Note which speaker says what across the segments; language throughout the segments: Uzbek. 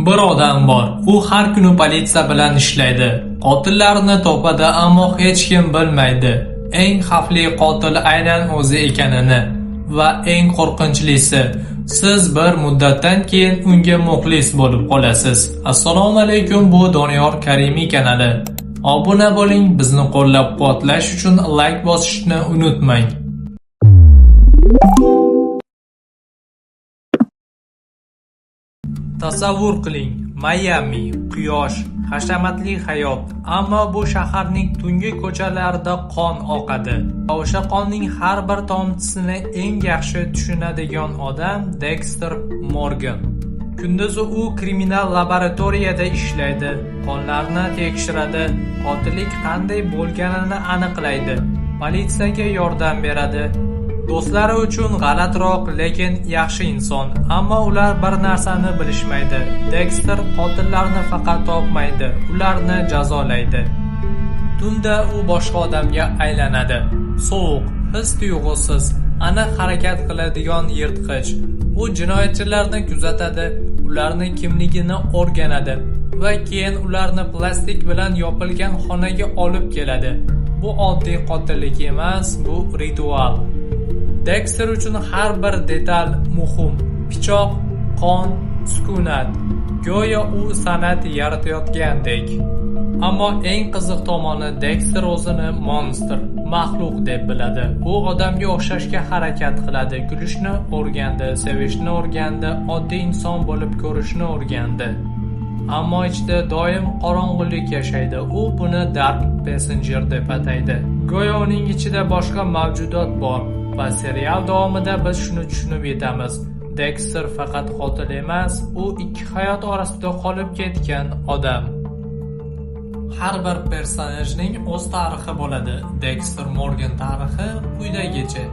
Speaker 1: Bir odam bor. U har kuni politsiya bilan ishlaydi. Qotillarni topadi, ammo hech kim bilmaydi. Eng xavfli qotil aynan o'zi ekanini va eng qo'rqinchlisi, siz bir muddatdan keyin unga muxlis bo'lib qolasiz. Assalomu alaykum, bu Doniyor Karimiy kanali. Obuna bo'ling, bizni qo'llab-quvvatlash uchun like bosishni unutmang. Tasavvur qiling, Miami, quyosh, hashamatli hayot, ammo bu shaharning tungi ko'chalarida qon oqadi. O'sha qonning har bir tomchisini eng yaxshi tushunadigan odam Dexter Morgan. Kunduzi u kriminal laboratoriyada ishlaydi, qonlarni tekshiradi, qotillik qanday bo'lganini aniqlaydi, politsiyaga yordam beradi. Do'stlari uchun g'alatroq, lekin yaxshi inson, ammo ular bir narsani bilishmaydi. Dexter qotillarni faqat topmaydi, ularni jazolaydi. Tunda u boshqa odamga aylanadi. Sovuq, his-tuyg'usiz, aniq harakat qiladigan yirtqich. U jinoyatchilarni kuzatadi, ularning kimligini o'rganadi va keyin ularni plastik bilan yopilgan xonaga olib keladi. Bu oddiy qotillik emas, bu ritual. Dexter uchun har bir detal muhim. Pichoq, qon, sukunat. Go'yo u san'at yaratayotgandek. Ammo eng qiziq tomoni, Dexter o'zini monster, maxluq deb biladi. U odamga o'xshashga harakat qiladi, kulishni o'rgandi, sevishni o'rgandi, oddiy inson bo'lib ko'rishni o'rgandi. Ammo ichida doim qorong'ulik yashaydi. U buni Dark Passenger deb ataydi. Go'yo uning ichida boshqa mavjudot bor. Va serial davomida biz shuni tushunib yetamiz. Dexter faqat qotil emas, u ikki hayot orasida qolib ketgan odam. Har bir personajning o'z tarixi bo'ladi. Dexter Morgan tarixi quyidagicha.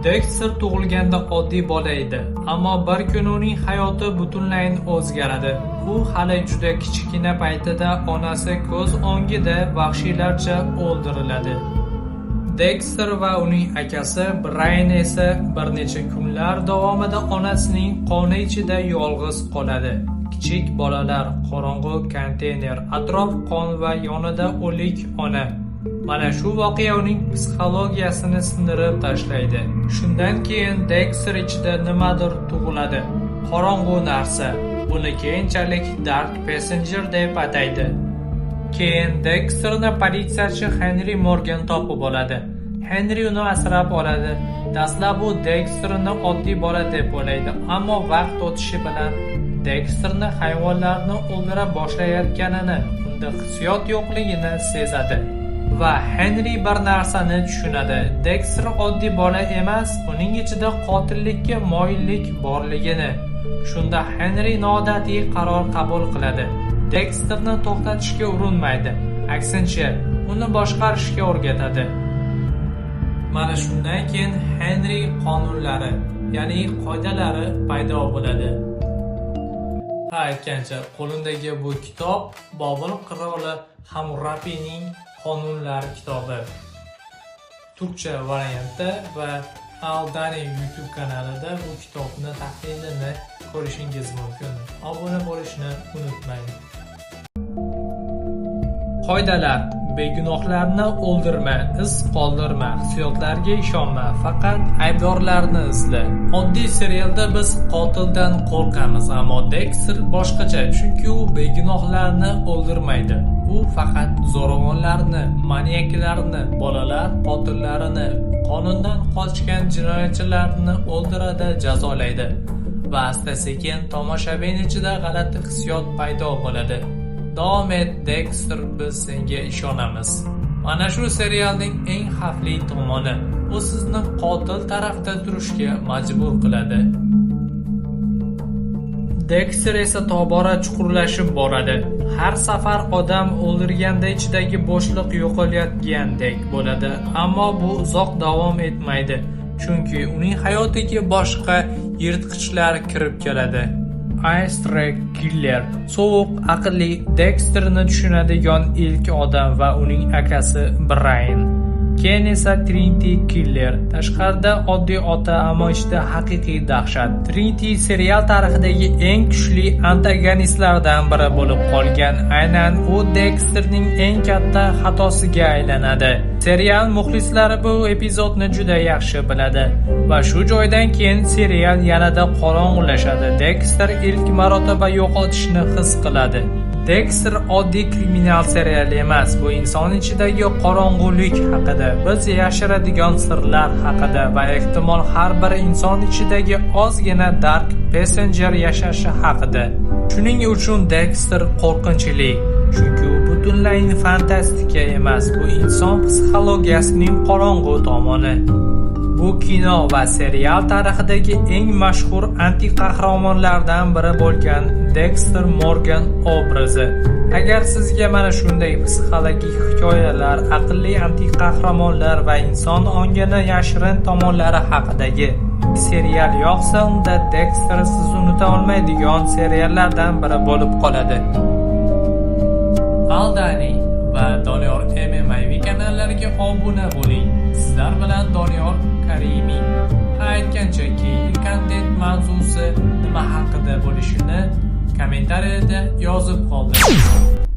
Speaker 1: Dexter tug'ilganda oddiy bola edi, ammo bir kun uning hayoti butunlay o'zgaradi. U hali juda kichkina paytida onasi ko'z o'ngida vahshiylarcha o'ldiriladi. Dexter va uning akasi Brian esa bir necha kunlar davomida onasining qoni ichida yolg'iz qoladi. Kichik bolalar, qorong'u konteyner, atrof qon va yonida o'lik ona. Mana shu voqea uning psixologiyasini sindirib tashlaydi. Shundan keyin Dexter ichida nimadir tug'iladi. Qorong'u narsa. Buni keyinchalik Dark Passenger deb ataydi. Keyin Dexterni politsiyachi Henry Morgan topib oladi. Henry uni asrab oladi. Dastlab u Dexterni oddiy bola deb o'ylaydi, ammo vaqt o'tishi bilan Dexterni hayvonlarni o'ldira boshlayotganini, unda hissiyot yo'qligini sezadi. Va Henry bir narsani tushunadi. Dexter oddiy bola emas, uning ichida qotillikka moyillik borligini. Shunda Henry noodatiy qaror qabul qiladi. Dexterni to'xtatishga urinmaydi, aksincha, uni boshqarishga o'rgatadi. Mana shundan keyin Henry qonunlari, ya'ni qoidalari paydo bo'ladi. Aytgancha, qo'limdagi bu kitob Bobil qiroli Hammurabiyning qonunlar kitobi. Turkcha variantda va Aldani YouTube kanalida bu kitobni tahlilini ko'rishingiz mumkin. Obuna bo'lishni unutmang. Qoidalar: begunohlarni o'ldirma, iz qoldirma, hissiyotlarga ishonma, faqat aybdorlarni izla. Oddiy serialda biz qotildan qo'rqamiz, ammo Dexter boshqacha, chunki u begunohlarni o'ldirmaydi. U faqat zo'ravonlarni, maniaklarni, bolalar qotillarini, qonundan qochgan jinoyatchilarni o'ldiradi, jazolaydi. Va asta-sekin tomoshabin ichida g'alati hissiyot paydo bo'ladi. Davom et, Dexter, biz senga ishonamiz. Mana shu serialning eng xavfli tomoni, u sizni qotil tarafda turishga majbur qiladi. Dexter esa tobora chuqurlashib boradi. Har safar odam o'ldirganda ichidagi bo'shliq yo'qolayotgandek bo'ladi, ammo bu uzoq davom etmaydi, chunki uning hayotiga boshqa yirtqichlar kirib keladi. Ice Killer, sovuq, aqlli Dexterni tushunadigan ilk odam va uning akasi Brian. keyin esa Trinity Killer. Tashqarida oddiy ota, ammo ichida haqiqiy dahshat. Trinity serial tarixidagi eng kuchli antagonistlardan biri bo'lib qolgan. Aynan u Dexterning eng katta xatosiga aylanadi. Serial muxlislari bu epizodni juda yaxshi biladi va shu joydan keyin serial yanada qorong'ulashadi. Dexter ilk marotaba yo'qotishni his qiladi. Dexter oddiy kriminal serial emas, bu inson ichidagi qorong'ulik haqida, biz yashiradigan sirlar haqida va ehtimol har bir inson ichidagi ozgina Dark Passenger yashashi haqida. Shuning uchun Dexter qo'rqinchli, chunki u butunlay fantastika emas, bu inson psixologiyasining qorong'u tomoni. Bu kino va serial tarixidagi eng mashhur anti-qahramonlardan biri bo'lgan Dexter Morgan obrazi. Agar sizga mana shunday psixologik hikoyalar, aqlli anti-qahramonlar va inson ongini yashirin tomonlari haqidagi serial yoqsa, unda Dexter siz unuta olmaydigan seriallardan biri bo'lib qoladi. Aldani va Doniyor MMA kanallariga obuna bo'ling. Sizlar bilan Doniyor Karimiy. Aytgancha keyingi kontent mavzusi nima haqida bo'lishini kommentariyada yozib qoldiring.